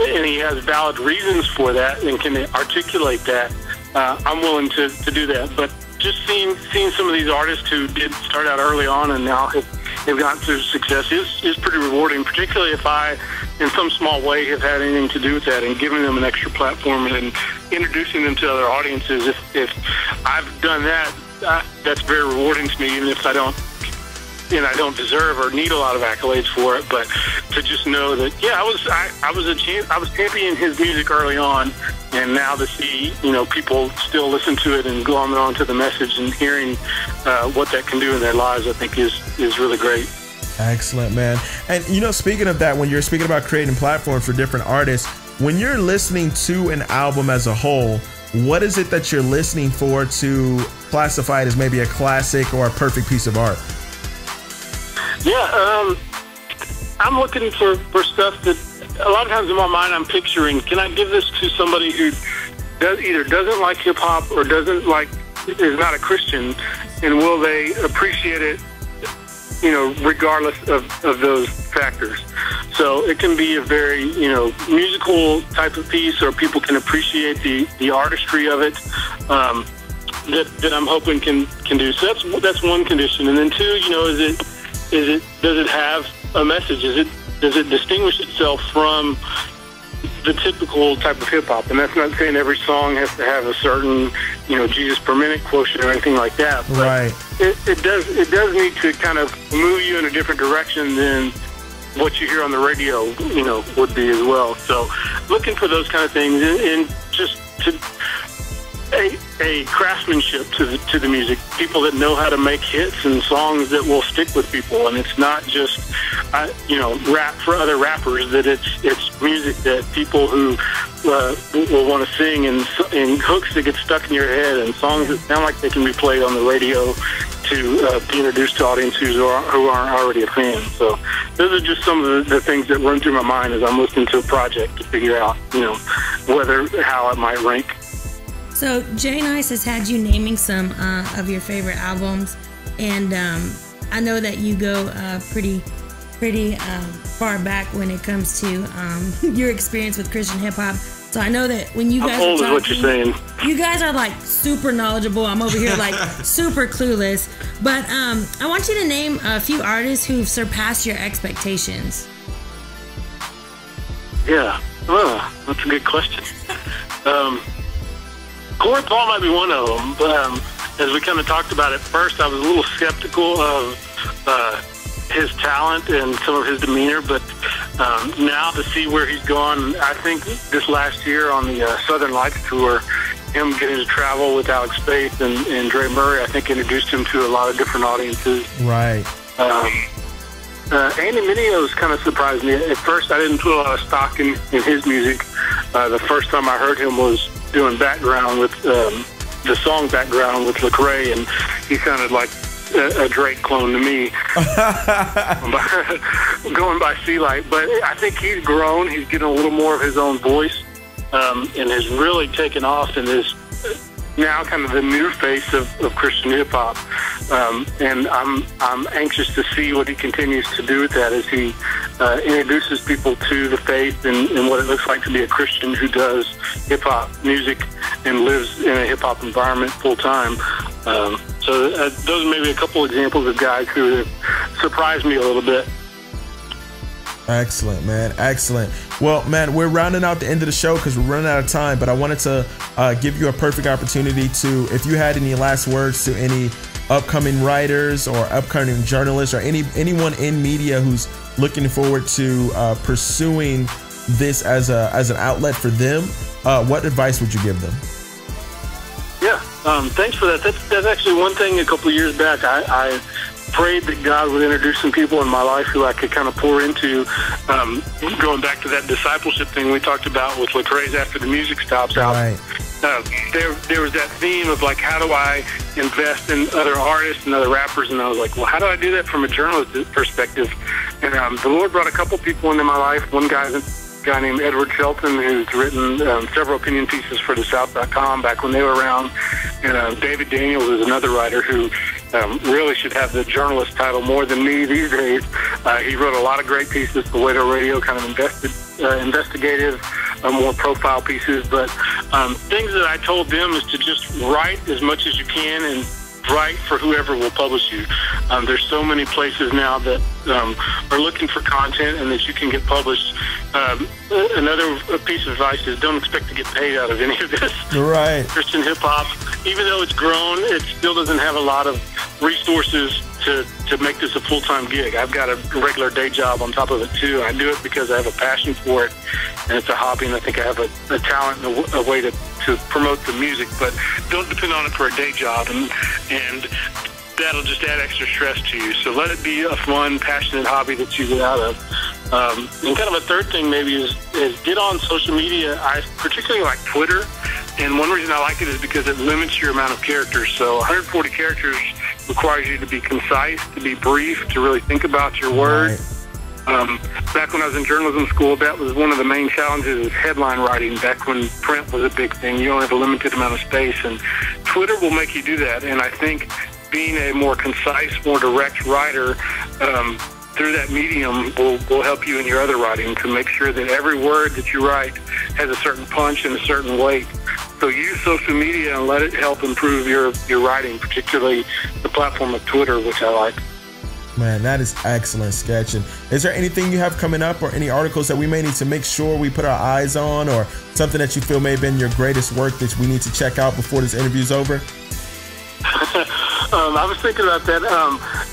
and he has valid reasons for that and can articulate that, I'm willing to do that. But just seeing some of these artists who did start out early on and now have gotten through success is pretty rewarding, particularly if I, in some small way, have had anything to do with that and giving them an extra platform and introducing them to other audiences. If I've done that, that's very rewarding to me, even if I don't deserve or need a lot of accolades for it. But to just know that, I was championing his music early on, and now to see, you know, people still listen to it and glomming on to the message and hearing what that can do in their lives, I think is really great. Excellent, man. And, you know, speaking of that, when you're speaking about creating platforms for different artists, when you're listening to an album as a whole, what is it that you're listening for to classify it as maybe a classic or a perfect piece of art? Yeah, I'm looking for stuff that a lot of times in my mind I'm picturing, can I give this to somebody who either doesn't like hip-hop or is not a Christian, and will they appreciate it, you know, regardless of those factors? So it can be a very, you know, musical type of piece, or people can appreciate the artistry of it, that I'm hoping can do. So that's one condition. And then two, you know, does it have a message? Does it distinguish itself from the typical type of hip hop? And that's not saying every song has to have a certain, you know, Jesus per minute quotient or anything like that. But right. It does need to kind of move you in a different direction than what you hear on the radio, you know, would be as well. So looking for those kind of things and just a craftsmanship to the music, people that know how to make hits and songs that will stick with people. And it's not just you know, rap for other rappers, that it's music that people who will want to sing, and hooks that get stuck in your head, and songs that sound like they can be played on the radio to be introduced to audiences who aren't already a fan. So those are just some of the things that run through my mind as I'm listening to a project to figure out, you know, how it might rank. So Jay Nice has had you naming some of your favorite albums, and I know that you go pretty far back when it comes to your experience with Christian hip hop. So I know that when you guys are talking, what you're saying. You guys are like super knowledgeable. I'm over here like super clueless. But I want you to name a few artists who've surpassed your expectations. Yeah, that's a good question. Corey Paul might be one of them, but as we kind of talked about at first, I was a little skeptical of his talent and some of his demeanor, but now to see where he's gone, I think this last year on the Southern Lights tour, him getting to travel with Alex Faith and Dre Murray, I think introduced him to a lot of different audiences. Right. Andy Mineo's kind of surprised me. At first, I didn't put a lot of stock in his music. The first time I heard him was doing background with the song background with Lecrae, and he sounded like a Drake clone to me, going by C-Light. But I think he's grown. He's getting a little more of his own voice, and has really taken off and is now kind of the new face of Christian hip-hop. And I'm anxious to see what he continues to do with that as he introduces people to the faith and what it looks like to be a Christian who does hip-hop music and lives in a hip-hop environment full-time. So those are maybe a couple examples of guys who have surprised me a little bit. Excellent, man. Excellent. Well, man, we're rounding out the end of the show because we're running out of time, but I wanted to give you a perfect opportunity to, if you had any last words to any upcoming writers or upcoming journalists or anyone in media who's looking forward to pursuing this as an outlet for them, what advice would you give them? Yeah, thanks for that. That's actually one thing. A couple of years back, I prayed that God would introduce some people in my life who I could kind of pour into. Going back to that discipleship thing we talked about with Lecrae's After the Music Stops Out. Right. There was that theme of like, how do I invest in other artists and other rappers? And I was like, well, how do I do that from a journalist perspective? And the Lord brought a couple people into my life. One guy's a guy named Edward Shelton, who's written several opinion pieces for TheSouth.com back when they were around. And David Daniels is another writer who really should have the journalist title more than me these days. He wrote a lot of great pieces for Waco Radio, kind of investigative, more profile pieces. But things that I told them is to just write as much as you can and write for whoever will publish you. There's so many places now that are looking for content and that you can get published. Another piece of advice is don't expect to get paid out of any of this. Right. Christian hip-hop, even though it's grown, it still doesn't have a lot of resources to make this a full-time gig. I've got a regular day job on top of it, too. I do it because I have a passion for it, and it's a hobby, and I think I have a talent and a way to promote the music, but don't depend on it for a day job, and that'll just add extra stress to you. So let it be a fun, passionate hobby that you get out of. And kind of a third thing maybe is get on social media. I particularly like Twitter, and one reason I like it is because it limits your amount of characters. So 140 characters requires you to be concise, to be brief, to really think about your words. Back when I was in journalism school, that was one of the main challenges is headline writing. Back when print was a big thing, you only have a limited amount of space, and Twitter will make you do that. And I think being a more concise, more direct writer through that medium will help you in your other writing to make sure that every word that you write has a certain punch and a certain weight. So use social media and let it help improve your writing, particularly the platform of Twitter, which I like. Man, that is excellent, Sketch. And is there anything you have coming up or any articles that we may need to make sure we put our eyes on, or something that you feel may have been your greatest work that we need to check out before this interview's over? I was thinking about that.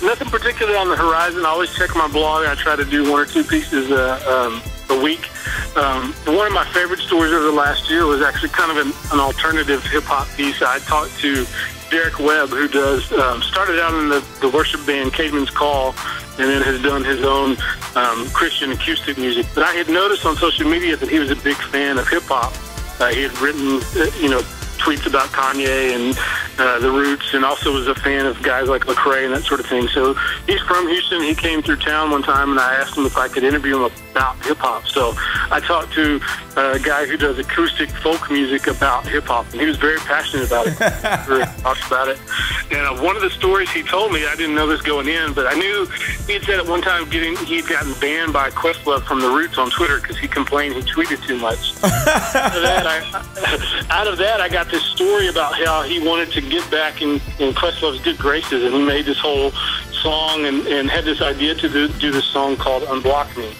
Nothing particular on the horizon. I always check my blog. I try to do one or two pieces a week. One of my favorite stories over the last year was actually kind of an alternative hip-hop piece. I talked to Derek Webb, who does started out in the worship band Caedmon's Call, and then has done his own Christian acoustic music. But I had noticed on social media that he was a big fan of hip-hop. He had written, tweets about Kanye and the Roots, and also was a fan of guys like Lecrae and that sort of thing. So he's from Houston. He came through town one time, and I asked him if I could interview him about hip-hop. So I talked to a guy who does acoustic folk music about hip-hop, and he was very passionate about it. Talks about it. And one of the stories he told me, I didn't know this going in, but I knew he had said at one time he'd gotten banned by Questlove from the Roots on Twitter because he complained he tweeted too much. Out of that, I got this story about how he wanted to get back in Questlove's good graces, and he made this whole song and had this idea to do this song called Unblock Me.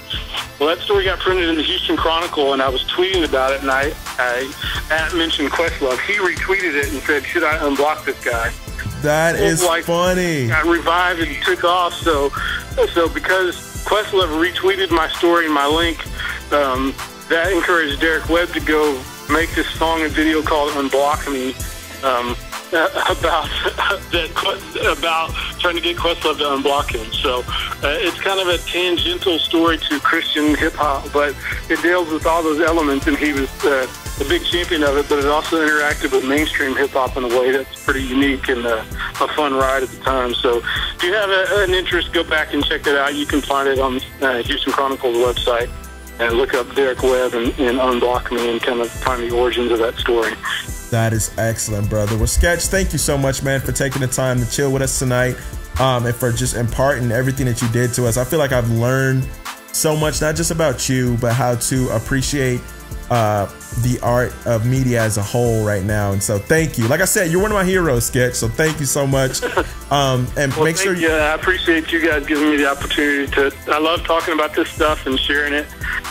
Well, that story got printed in the Houston Chronicle, and I was tweeting about it, and I mentioned Questlove. He retweeted it and said, should I unblock this guy? That is funny. Got revived and took off. So because Questlove retweeted my story and my link, that encouraged Derek Webb to go make this song and video called Unblock Me, about trying to get Questlove to unblock him. So it's kind of a tangential story to Christian hip-hop, but it deals with all those elements, and he was a big champion of it, but it also interacted with mainstream hip-hop in a way that's pretty unique and a fun ride at the time. So if you have an interest, go back and check it out. You can find it on Houston Chronicle's website. And look up Derek Webb and Unblock Me and kind of find the origins of that story. That is excellent, brother. Well, Sketch, thank you so much, man, for taking the time to chill with us tonight, and for just imparting everything that you did to us. I feel like I've learned so much, not just about you, but how to appreciate the art of media as a whole right now. And so thank you. Like I said, you're one of my heroes, Sketch, so thank you so much. And well, make sure I appreciate you guys giving me the opportunity I love talking about this stuff and sharing it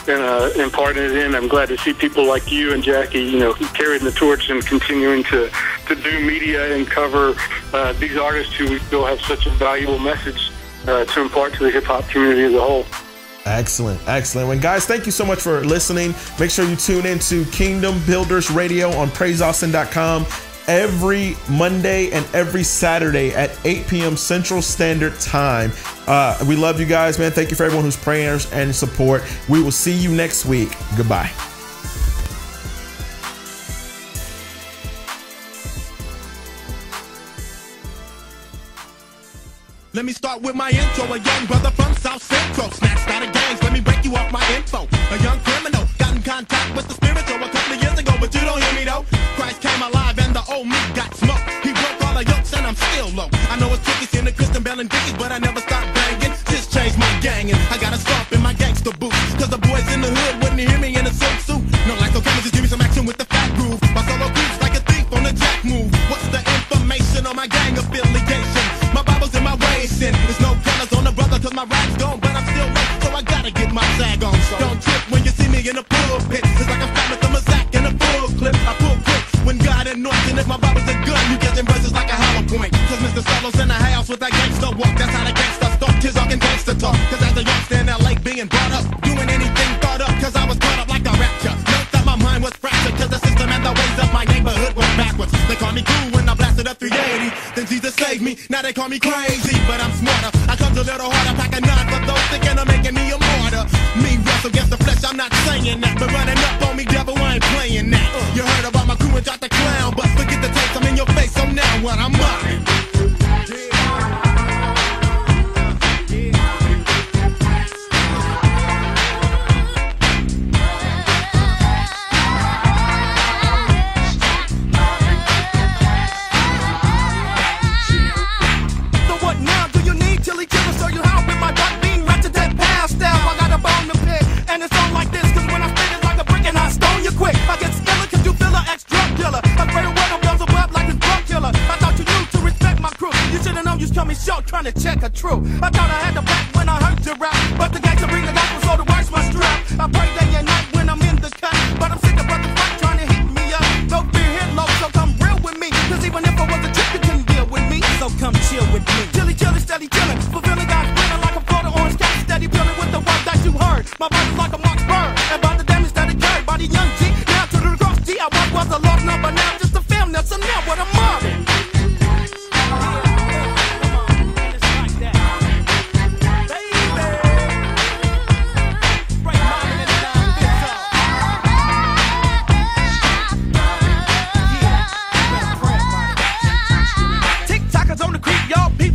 and imparting it in. I'm glad to see people like you and Jackie, carrying the torch and continuing to to do media and cover these artists who we feel have such a valuable message to impart to the hip-hop community as a whole. Excellent. Well, guys, thank you so much for listening. Make sure you tune into Kingdom Builders Radio on PraiseAustin.com every Monday and every Saturday at 8 p.m. Central Standard Time. We love you guys, man. Thank you for everyone who's prayers and support. We will see you next week. Goodbye. Let me start with my intro. A young brother from South Central, snatched out of gangs. Let me break you off my info. A young criminal got in contact with the spiritual a couple of years ago, but you don't hear me though. Christ came alive and the old me got smoked. He broke all the yokes and I'm still low. I know it's tricky seeing the Christian Bell and Dickies, but I never stopped banging. Just changed my gang and I got a stomp in my gangster boots. Cause the boys in the hood wouldn't hear me in a silk suit. No like okay, just give me some action with the fat groove. My solo group's like a thief on the jack move. What's the information on my gang affiliation? My Bible's in my waist and there's no colors on the brother cause my rap's gone, but I'm still late, so I gotta get my sag on. Don't trip when you see me in the pulpit. It's like I'm stopping from a sack in a full clip. I pull quick when God anoints, and if my Bible's a gun, you catching verses like a hollow point. Cause Mr. Solo's in the house with that gangster walk. That's how the gangster talk, tis talking gangster talk. Cause as a youngster in LA being brought up, doing anything thought up, cause I was caught up like a rapture. Note that my mind was fractured, cause the system and the ways of my neighborhood was backwards. They call me cool when I blasted up 380. Then Jesus saved me, now they call me crazy, but I'm smarter. I come a little harder, pack a nine for those thinking of making me a martyr. Me wrestle against the flesh, I'm not saying that, but running up on me, devil, I ain't playing that. You heard about my crew and dropped the clown, but forget the taste, I'm in your face, so now what I'm mine. Trying to check a true. I thought I had the back when I heard you rap, but the gangster bring the gospel, so the words my strap. I pray day and night when I'm in the cut, but I'm sick of brother fight trying to hit me up. No fear hit low, so come real with me. Cause even if I was a chick, you couldn't deal with me. So come chill with me. Chilly, steady chillin', fulfilling God's plan like a Florida orange cat. Steady peeling with the word that you heard. My body's like a Mark's bird, and by the damage that it carried by the young G. Now to the cross G, I once was a lost number, now just a film. Now so now what I'm mobbing.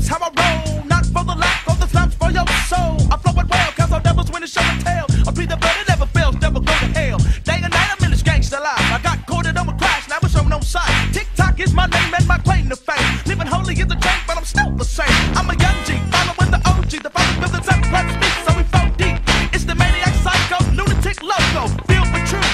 How I roll, not for the lack of the slaps for your soul. I flow it well, cause our devils win the show and tell. I plead the blood, it never fails, never go to hell. Day and night, I'm in this gangsta life. I got caught and I'm a crash, now it's on no side. TikTok is my name and my claim to fame. Living holy is a change, but I'm still the same. I'm a young G, following the OG. The father buildings up, blood speaks, so we flow deep. It's the maniac psycho, lunatic logo, filled with truth.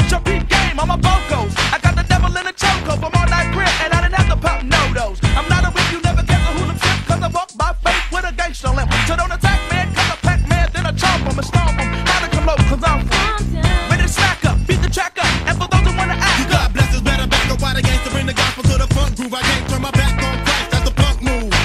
Your peep game on my vocals. I got the devil in a chokehold from all night prayer, and I didn't have to pop no-dos. I'm not a whip, you never get the hooligan. Cause I walk by faith with a gangster limp. So don't attack man, cause I pack man, then I chomp him and stomp him. How to come low, cause I'm ready to smack up, beat the track up. And for those who wanna act up, God bless us better back up. Why the gangster bring the gospel to the funk groove? I can't turn my back on Christ, that's the punk move.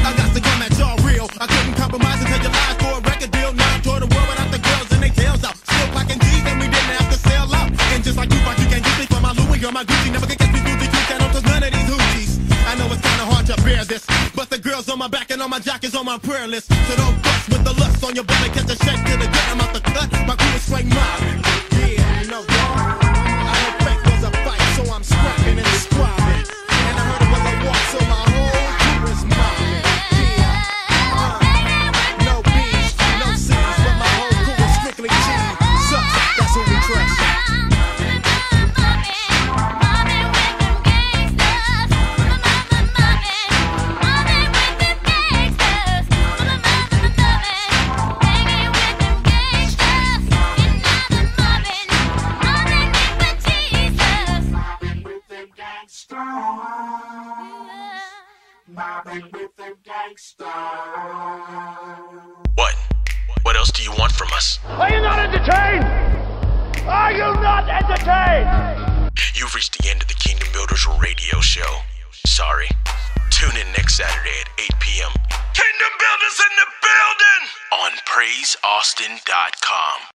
I got to come at y'all real. I couldn't compromise and tell you lies for a record deal. Now I tour the world without the girls and they tails out. Still clocking G's and we didn't have to sell out. And just like you thought you can't get me for my Louis or my Gucci. Never can catch me through the juice, and cause none of these hoochies. I know it's kinda hard to bear this, but the girls on my back and all my jock is on my prayer list. So don't bust with the lust on your belly, catch a shake to the gut. I'm out the cut, my crew is straight mobbing. Yeah, you know, I know fake was a fight, so I'm scrapping and squabbing. And I heard it was a walk, so my whole crew is mobbing. Yeah, no beef, no C's, but my whole crew is strictly G. Sucks, that's who we trust. What else do you want from us? Are you not entertained? Are you not entertained? You've reached the end of the Kingdom Builders Radio Show. Sorry. Tune in next Saturday at 8 p.m. Kingdom Builders in the building! On PraiseAustin.com.